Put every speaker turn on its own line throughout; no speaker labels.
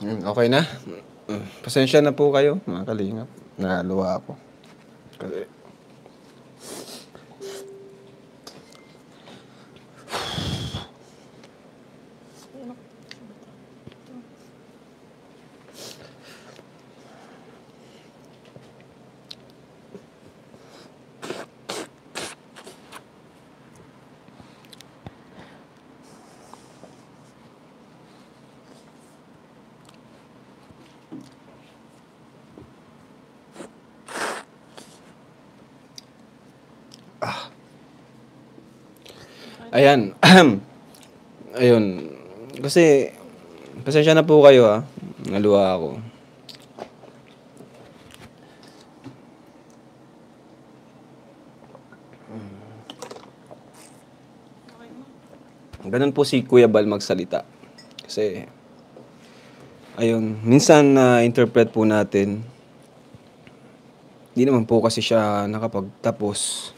Okay na? Pasensya na po kayo, mga kalingap. Naluwa ako. Kasi... Ayan. Ayun. Kasi, pasensya na po kayo ha. Naluwa ako. Ganun po si Kuya Bal magsalita. Kasi, ayun, minsan na-interpret po natin, hindi naman po kasi siya nakapagtapos.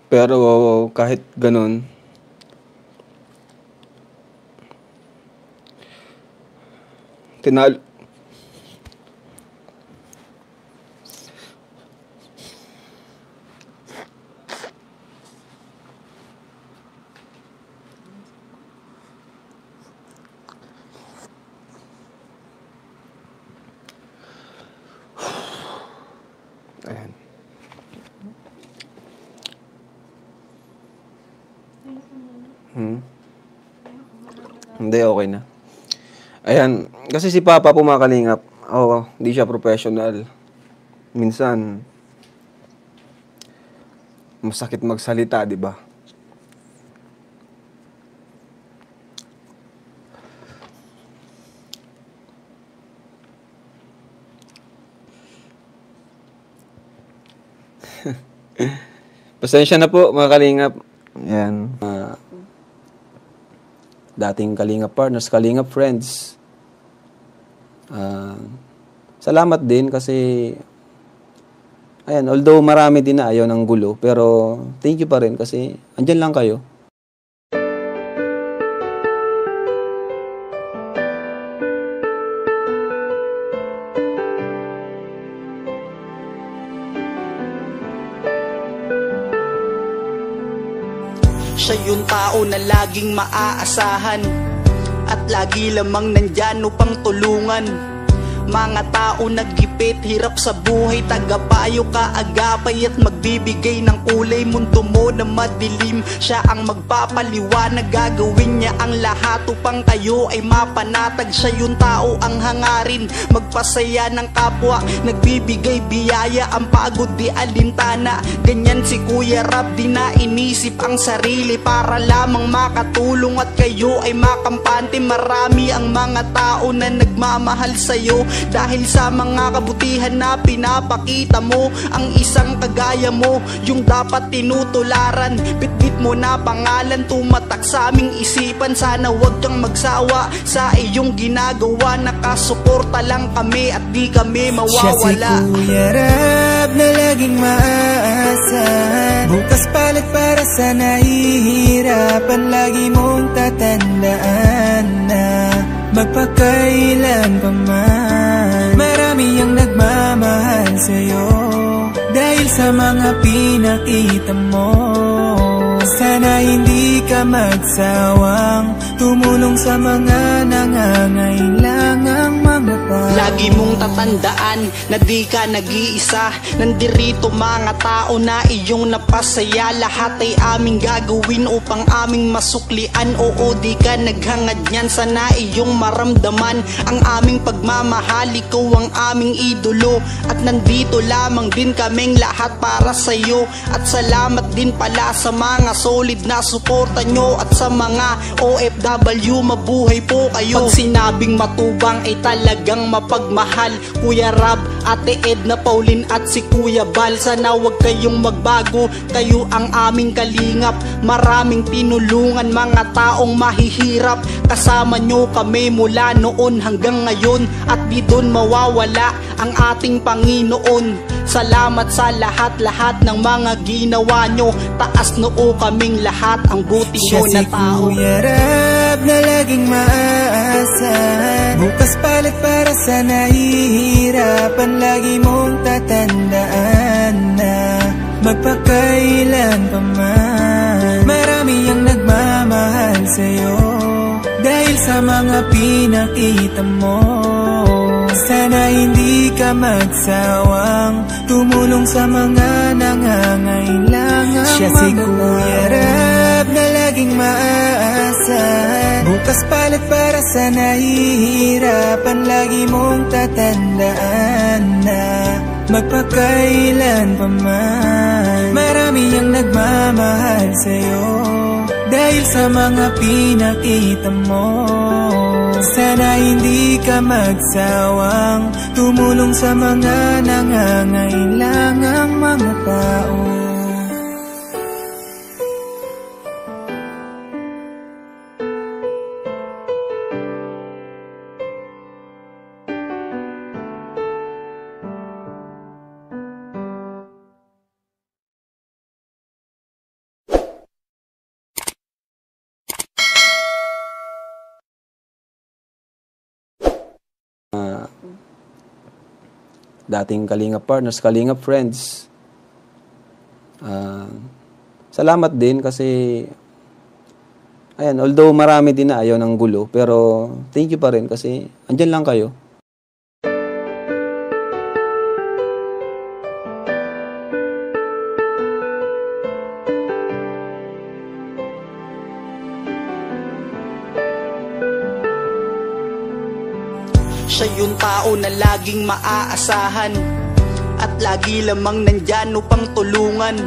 Pero kahit ganun, tinalo. Ayan. Hindi, okay na. Ayan, kasi si Papa po mga kalingap, hindi siya professional. Minsan, masakit magsalita, di ba? Pasensya na po mga kalingap. Ayan. Dating kalingap partners, kalingap friends. Salamat din kasi ayan, although marami din na ayaw ng gulo, pero thank you pa rin kasi andyan lang kayo.
Siya yung tao na laging maaasahan at lagi lamang nandyan upang tulungan. Mga tao naggipit, hirap sa buhay, tagapayo kaagapay at magbibigay ng kulay. Mundo mo na madilim, siya ang magpapaliwanag. Gagawin niya ang lahat upang kayo ay mapanatag. Siya yung tao ang hangarin, magpasaya ng kapwa, nagbibigay biyaya, ang pagod di alintana. Ganyan si Kuya Rab, di na inisip ang sarili para lamang makatulong at kayo ay makampante. Marami ang mga tao na nagmamahal sa'yo dahil sa mga kabutihan na pinapakita mo. Ang isang kagaya mo, yung dapat tinutularan. Bitbit mo na pangalan, tumatak sa aming isipan. Sana wag kang magsawa sa iyong ginagawa. Nakasuporta lang kami at di kami mawawala.
Siya si Kuya Rab na laging maaasahan. Bukas palit para sa nahihirapan. Lagi mong tatandaan na magpakailan pa man, marami ang nagmamahal sa'yo dahil sa mga pinakita mo. Sana hindi ka magsawang tumulong sa mga nangangailangang mga tao.
Lagi mong tatandaan na di ka nag-iisa. Nandirito mga tao na iyong napasaya. Lahat ay aming gagawin upang aming masuklian. Oo, di ka naghangad niyan, sana iyong maramdaman ang aming pagmamahal. Ikaw ang aming idolo at nandito lamang din kaming lahat para sa'yo. At salamat din pala sa mga solid na suporta nyo at sa mga OFW OFW, mabuhay po kayo. Pag sinabing matubang ay talagang mapagmahal. Kuya Rab, Ate Edna, Pauline at si Kuya Bal, sana wag kayong magbago, kayo ang aming kalingap. Maraming tinulungan mga taong mahihirap, kasama nyo kami mula noon hanggang ngayon, at di doon mawawala ang ating Panginoon. Salamat sa lahat-lahat ng mga ginawa nyo, taas noo kaming lahat ang buti nyo na tao.
Siya si Kuya Rab na laging maaasahan, bukas palit para sa nahihirapan. Lagi mong tatandaan na magpakailan pa man, marami ang nagmamahal sa'yo dahil sa mga pinakita mo. Sana hindi ka magsawang tumulong sa mga nangangailangan. Siya si Kuya Rab na laging maaasahan, bukas palit para sa nahihirapan. Lagi mong tatandaan na magpakailan pa man, marami ang nagmamahal sa'yo dahil sa mga pinakita mo. Sana hindi ka magsawang tumulong sa mga nangangailangang mga tao.
Dating Kalingap partners, Kalingap friends. Salamat din kasi ayan, although marami din na ayaw ng gulo, pero thank you pa rin kasi andyan lang kayo.
Siya yung tao na laging maaasahan, at lagi lamang nandyan upang tulungan.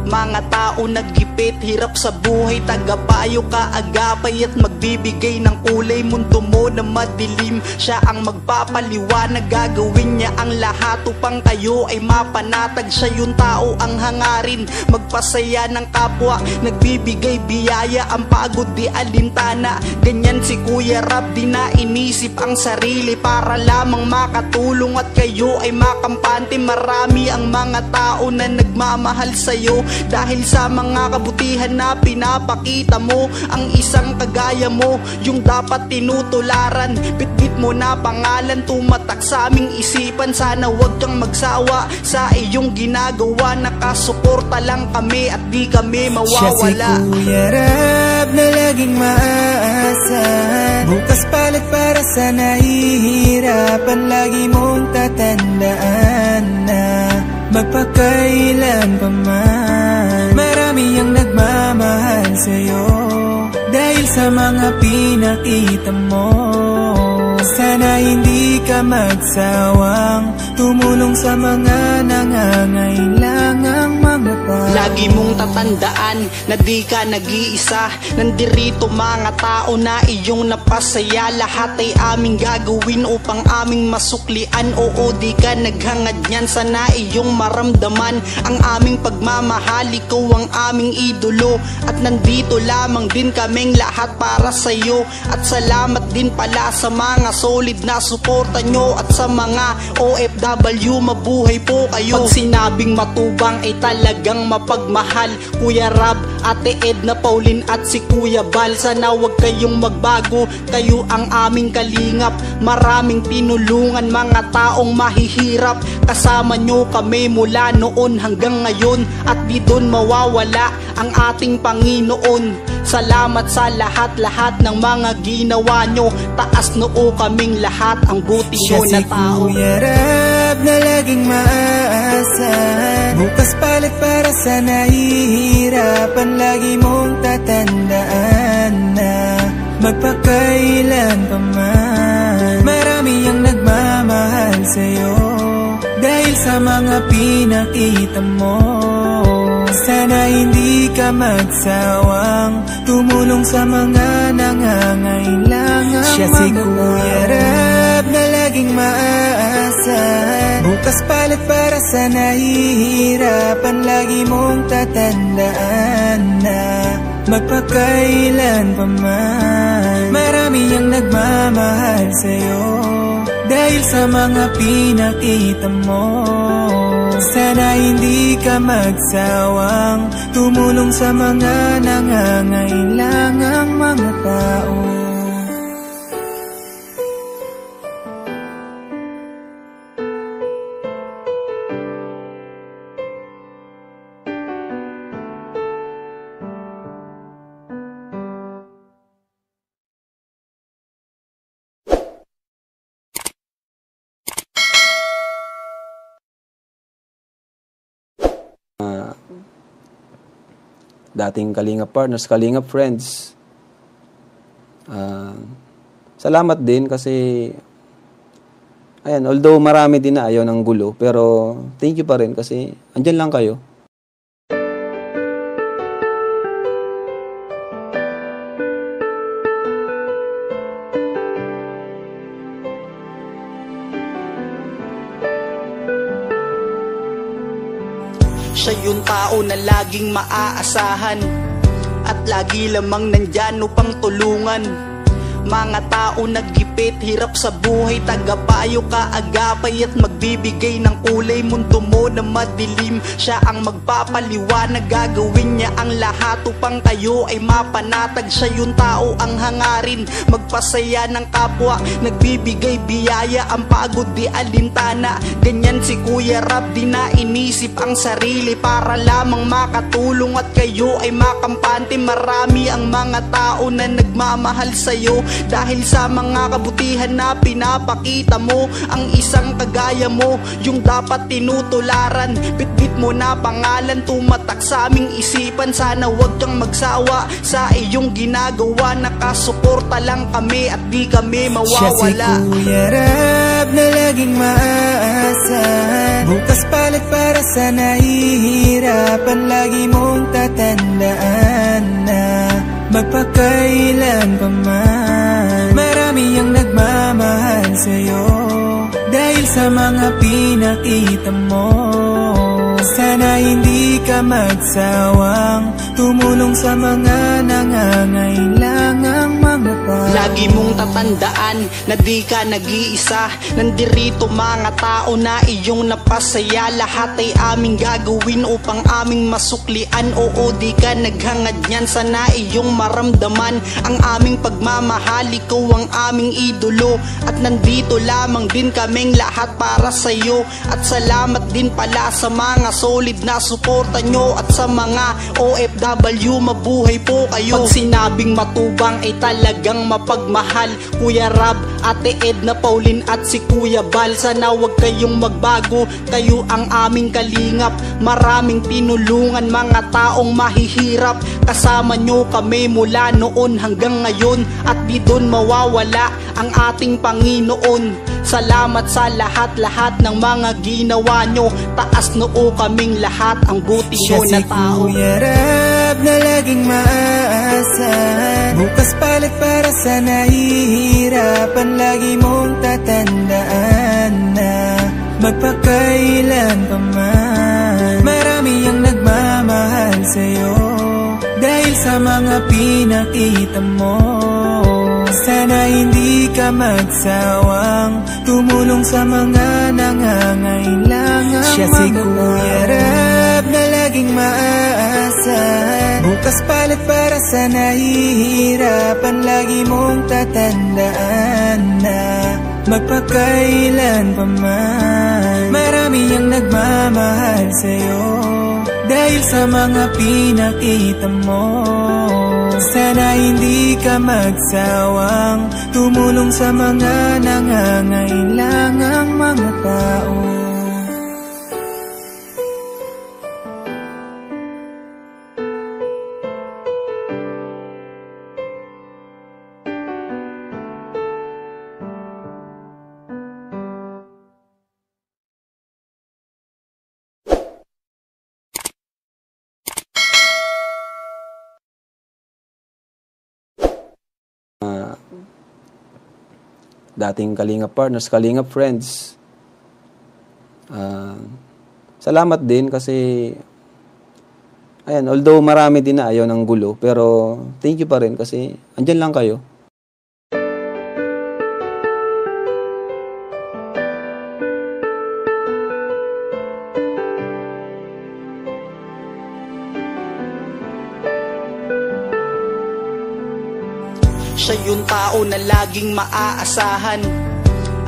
Mga tao naggipit, hirap sa buhay, tagapayo, kaagapay at magbibigay ng kulay. Mundo mo na madilim, siya ang magpapaliwanag, gagawin niya ang lahat upang kayo ay mapanatag. Siya yung tao ang hangarin, magpasaya ng kapwa, nagbibigay biyaya, ang pagod di alintana. Ganyan si Kuya Rab, di na inisip ang sarili para lamang makatulong at kayo ay makampante. Marami ang mga tao na nagmamahal sa'yo dahil sa mga kabutihan na pinapakita mo. Ang isang kagaya mo, yung dapat tinutularan. Bitbit mo na pangalan, tumatak sa aming isipan. Sana wag kang magsawa sa iyong ginagawa. Nakasuporta lang kami at di kami mawawala.
Siya si Kuya Rab na laging maaasahan, bukas palit para sa nahihirapan. Lagi mong tatandaan na magpakailan pa man, marami ang nagmamahal sa'yo dahil sa mga pinakita mo. Sana hindi ka magsawang tumulong sa mga nangangailangang mga tao.
Lagi mong tatandaan na di ka nag-iisa. Nandirito mga tao na iyong napasaya. Lahat ay aming gagawin upang aming masuklian. Oo, di ka naghangad niyan, sana iyong maramdaman ang aming pagmamahal. Ikaw ang aming idolo at nandito lamang din kaming lahat para sa'yo. At salamat din pala sa mga solid na suporta nyo, at sa mga OFW, mabuhay po kayo. Pag sinabing matubang ay talagang mapagmahal. Kuya Rab, Ate Edna, Pauline at si Kuya Bal, sana wag kayong magbago, kayo ang aming kalingap. Maraming tinulungan mga taong mahihirap, kasama nyo kami mula noon hanggang ngayon, at di doon mawawala ang ating Panginoon. Salamat sa lahat-lahat ng mga ginawa nyo, taas noo kaming lahat ang buti nyo na tao.
Siya si Kuya Rab na laging maaasahan, bukas palit para sa nahihirapan. Lagi mong tatandaan na magpakailan pa man, marami ang nagmamahal sa'yo dahil sa mga pinakita mo. Sana hindi ka magsawang tumulong sa mga nangangailangan. Siya si Kuya Rab na laging maaasahan. Bukas palit para sa nahihirapan. Lagi mong tatandaan na magpakailan pa man, marami ang nagmamahal sa'yo dahil sa mga pinakita mo. Sana hindi ka magsawang tumulong sa mga nangangailangang mga tao.
Dating Kalingap partners, Kalingap friends. Salamat din kasi ayan, although marami din na ayaw ng gulo, pero thank you pa rin kasi andyan lang kayo.
Siya yung tao na laging maaasahan at lagi lamang nandyan upang tulungan. Mga tao naggipit, hirap sa buhay, tagapayo, kaagapay at magbibigay ng kulay. Mundo mo na madilim, siya ang magpapaliwanag. Gagawin niya ang lahat upang kayo ay mapanatag. Siya yung tao ang hangarin, magpasaya ng kapwa, nagbibigay biyaya, ang pagod di alintana. Ganyan si Kuya Rab, di na inisip ang sarili para lamang makatulong at kayo ay makampante. Marami ang mga tao na nagmamahal sa'yo dahil sa mga kabutihan na pinapakita mo. Ang isang kagaya mo, yung dapat tinutularan. Bitbit mo na pangalan, tumatak sa aming isipan. Sana wag kang magsawa sa iyong ginagawa. Nakasuporta lang kami at di kami mawawala.
Siya si Kuya Rab na laging maaasahan. Bukas palit para sa nahihirapan. Lagi mong tatandaan na magpakailan pa man, marami ang nagmamahal sa'yo dahil sa mga pinakita mo. Sana hindi ka magsawang tumulong sa mga nangangailangang mga tao.
Lagi mong tatandaan na di ka nag-iisa. Nandirito mga tao na iyong napasaya. Lahat ay aming gagawin upang aming masuklian. Oo, di ka naghangad niyan, sana iyong maramdaman ang aming pagmamahal. Ikaw ang aming idolo at nandito lamang din kaming lahat para sa'yo. At salamat din pala sa mga solid na suporta nyo at sa mga OFW, mabuhay po kayo. Pag sinabing matubang ay talagang mapagmahal. Kuya Rab, Ate Edna, Pauline at si Kuya Bal, sana wag kayong magbago. Kayo ang aming kalingap, maraming tinulungan mga taong mahihirap. Kasama nyo kami mula noon hanggang ngayon at di doon mawawala ang ating Panginoon. Salamat sa lahat-lahat ng mga ginawa nyo. Taas noo kaming lahat, ang buti nyo na tao.
Siya si Kuya Rab na laging maaasahan. Bukas palit para sa nahihirapan. Lagi mong tatandaan na magpakailan pa man, marami ang nagmamahal sa'yo dahil sa mga pinakita mo. Sana hindi ka magsawang tumulong sa mga nangangailangan. Siya si Kuya Rab na laging maaasahan. Bukas palit para sa nahihirapan. Lagi mong tatandaan na magpakailan pa man, marami ang nagmamahal sa'yo dahil sa mga pinakita mo. Sana hindi ka magsawang tumulong sa mga nangangailangang mga tao.
dating Kalingap partners, Kalingap friends. Salamat din kasi ayan, although marami din na ayaw ng gulo, pero thank you pa rin kasi andyan lang kayo.
Siya yung tao na laging maaasahan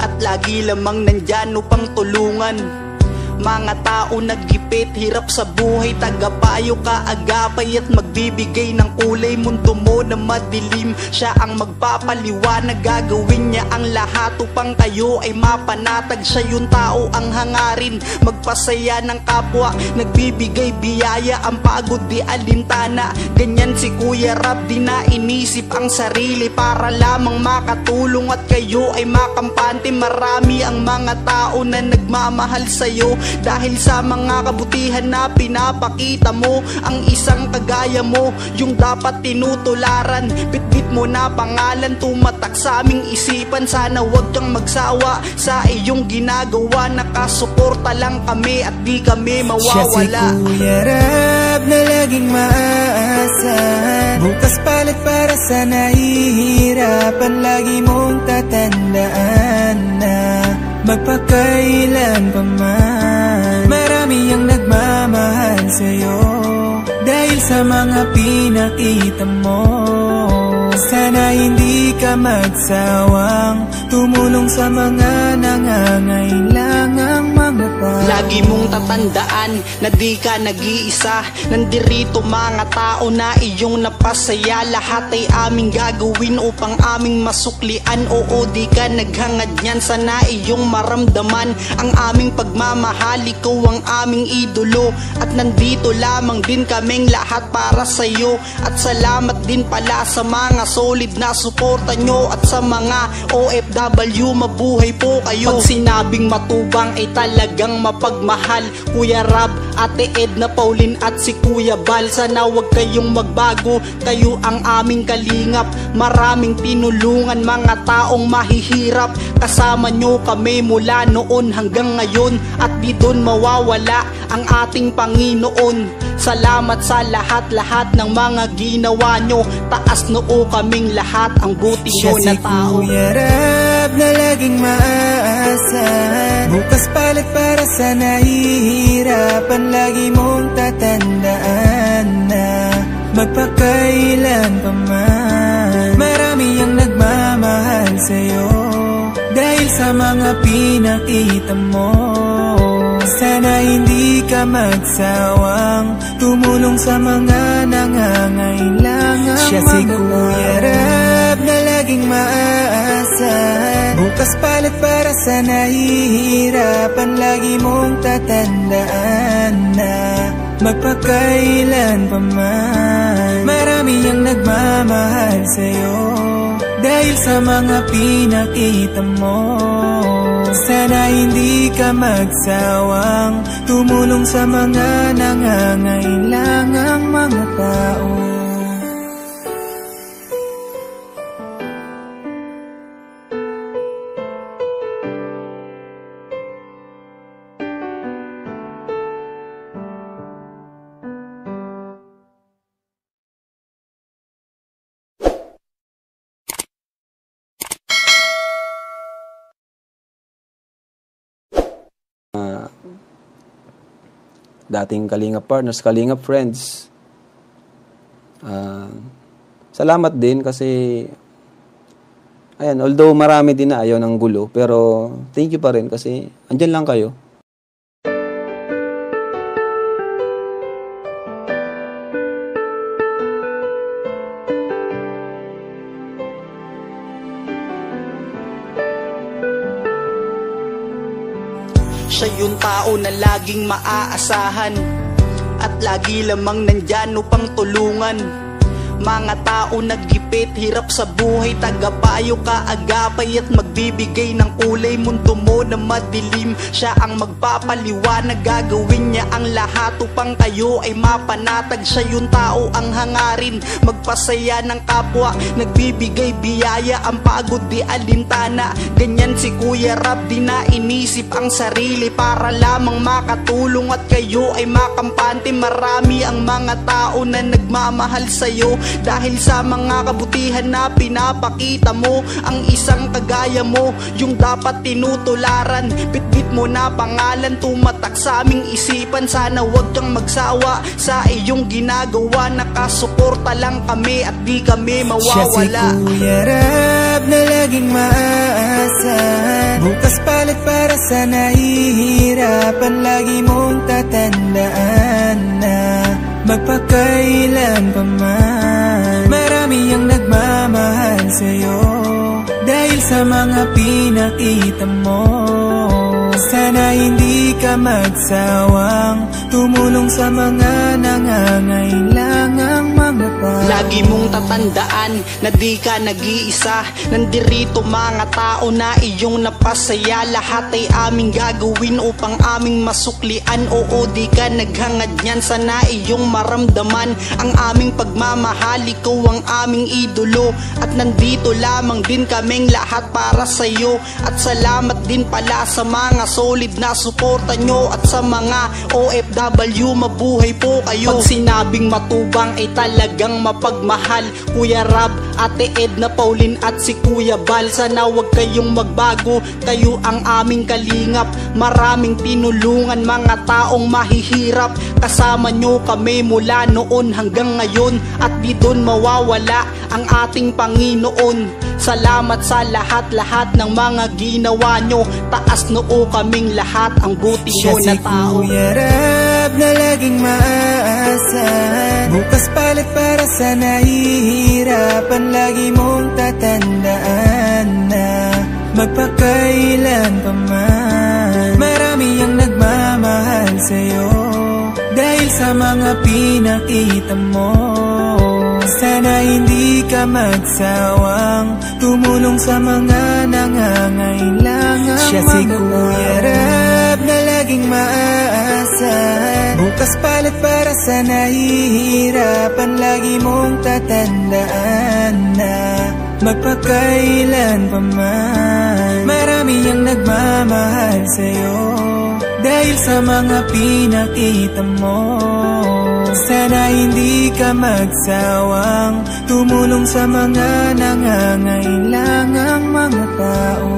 at lagi lamang nandyan upang tulungan. Mga tao naggipit, hirap sa buhay, tagapayo, kaagapay at magbibigay ng kulay. Mundo mo na madilim, siya ang magpapaliwanag. Gagawin niya ang lahat upang kayo ay mapanatag. Siya yung tao ang hangarin, magpasaya ng kapwa, nagbibigay biyaya, ang pagod di alintana. Ganyan si Kuya Rab, di na inisip ang sarili para lamang makatulong at kayo ay makampante. Marami ang mga tao na nagmamahal sa'yo dahil sa mga kabutihan na pinapakita mo. Ang isang kagaya mo, yung dapat tinutularan. Bitbit mo na pangalan, tumatak sa aming isipan. Sana wag kang magsawa sa iyong ginagawa. Nakasuporta lang kami at di kami mawawala.
Siya si Kuya Rab na laging maaasahan. Bukas palit para sa nahihirapan. Lagi mong tatandaan na magpakailan pa man, marami ang nagmamahal sa'yo dahil sa mga pinakita mo. Sana hindi ka magsawang tumulong sa mga nangangailangang mga tao.
Lagi mong tatandaan na di ka nag-iisa. Nandirito mga tao na iyong napasaya. Lahat ay aming gagawin upang aming masuklian. Oo, di ka naghangad niyan, sana iyong maramdaman ang aming pagmamahal. Ikaw ang aming idolo at nandito lamang din kaming lahat para sa'yo. At salamat din pala sa mga solid na suporta nyo at sa mga OFW, mabuhay po kayo. Pag sinabing matubang ay talagang mapagmahal. Kuya Rab, Ate Edna, Pauline at si Kuya Bal, sana wag kayong magbago. Kayo ang aming kalingap, maraming tinulungan mga taong mahihirap. Kasama nyo kami mula noon hanggang ngayon at di doon mawawala ang ating Panginoon. Salamat sa lahat-lahat ng mga ginawa nyo. Taas noo kaming lahat, ang buti nyo na tao.
Siya si Kuya Rab na laging maaasahan. Bukas palit para sa nahihirapan. Lagi mong tatandaan na magpakailan pa man, marami ang nagmamahal sa'yo dahil sa mga pinakita mo. Sana hindi ka magsawang tumulong sa mga nangangailangan. Siya si Kuya Rab na laging maaasahan. Bukas palit para sa nahihirapan. Lagi mong tatandaan na magpakailan pa man, marami ang nagmamahal sa'yo dahil sa mga pinakita mo. Sana hindi ka magsawang tumulong sa mga nangangailangang mga tao.
Dating Kalingap partners, Kalingap friends. Salamat din kasi ayan, although marami din na ayaw ng gulo, pero thank you pa rin kasi andyan lang kayo.
Siya yung tao na laging maaasahan at lagi lamang nandyan upang tulungan. Mga tao naggipit, hirap sa buhay, tagapayo, kaagapay at nagbibigay ng kulay mundo mo na madilim. Siya ang magpapaliwanag, gagawin niya ang lahat upang kayo ay mapanatag. Siya yung tao ang hangarin, magpasaya ng kapwa, nagbibigay biyaya, ang pagod di alintana. Ganyan si Kuya Rab, di na inisip ang sarili para lamang makatulong at kayo ay makampante. Marami ang mga tao na nagmamahal sa'yo dahil sa mga kabutihan na pinapakita mo. Ang isang kagaya mo, yung dapat tinutularan. Bitbit mo na pangalan, tumatak sa aming isipan. Sana wag kang magsawa sa iyong ginagawa. Nakasuporta lang kami at di kami mawawala.
Siya si Kuya Rab na laging maaasahan. Bukas palit para sa nahihirapan. Lagi mong tatandaan na magpakailan pa man, marami ang nagmamahal sa'yo dahil sa mga pinakita mo. Sana hindi ka magsawang tumulong sa mga nangangailangang mga tao.
Lagi mong tatandaan na di ka nag-iisa. Nandirito mga tao na iyong napasaya. Lahat ay aming gagawin upang aming masuklian. Oo, di ka naghangad niyan, sana iyong maramdaman ang aming pagmamahal. Ikaw ang aming idolo at nandito lamang din kaming lahat para sa'yo. At salamat din pala sa mga solid na suporta nyo at sa mga OFW, mabuhay po kayo. Pag sinabing matubang ay talagang mapagmahal. Kuya Rab, Ate Edna, Pauline at si Kuya Bal, sana wag kayong magbago, kayo ang aming kalingap. Maraming tinulungan mga taong mahihirap, kasama nyo kami mula noon hanggang ngayon at di doon mawawala ang ating Panginoon. Salamat sa lahat-lahat ng mga ginawa nyo, taas noo kaming lahat ang buti nyo na tao.
Siya si Kuya Rab na laging maaasahan. Bukas palit para sa nahihirapan. Lagi mong tatandaan na magpakailan pa man, marami ang nagmamahal sa'yo dahil sa mga pinakita mo. Sana hindi ka magsawang tumulong sa mga nangangailangang. Siya si Kuya Rab na laging maaasahan. Bukas palit para sa nahihirapan. Lagi mong tatandaan na magpakailan pa man, marami ang nagmamahal sa'yo dahil sa mga pinakita mo. Sana hindi ka magsawang tumulong sa mga nangangailangang mga tao.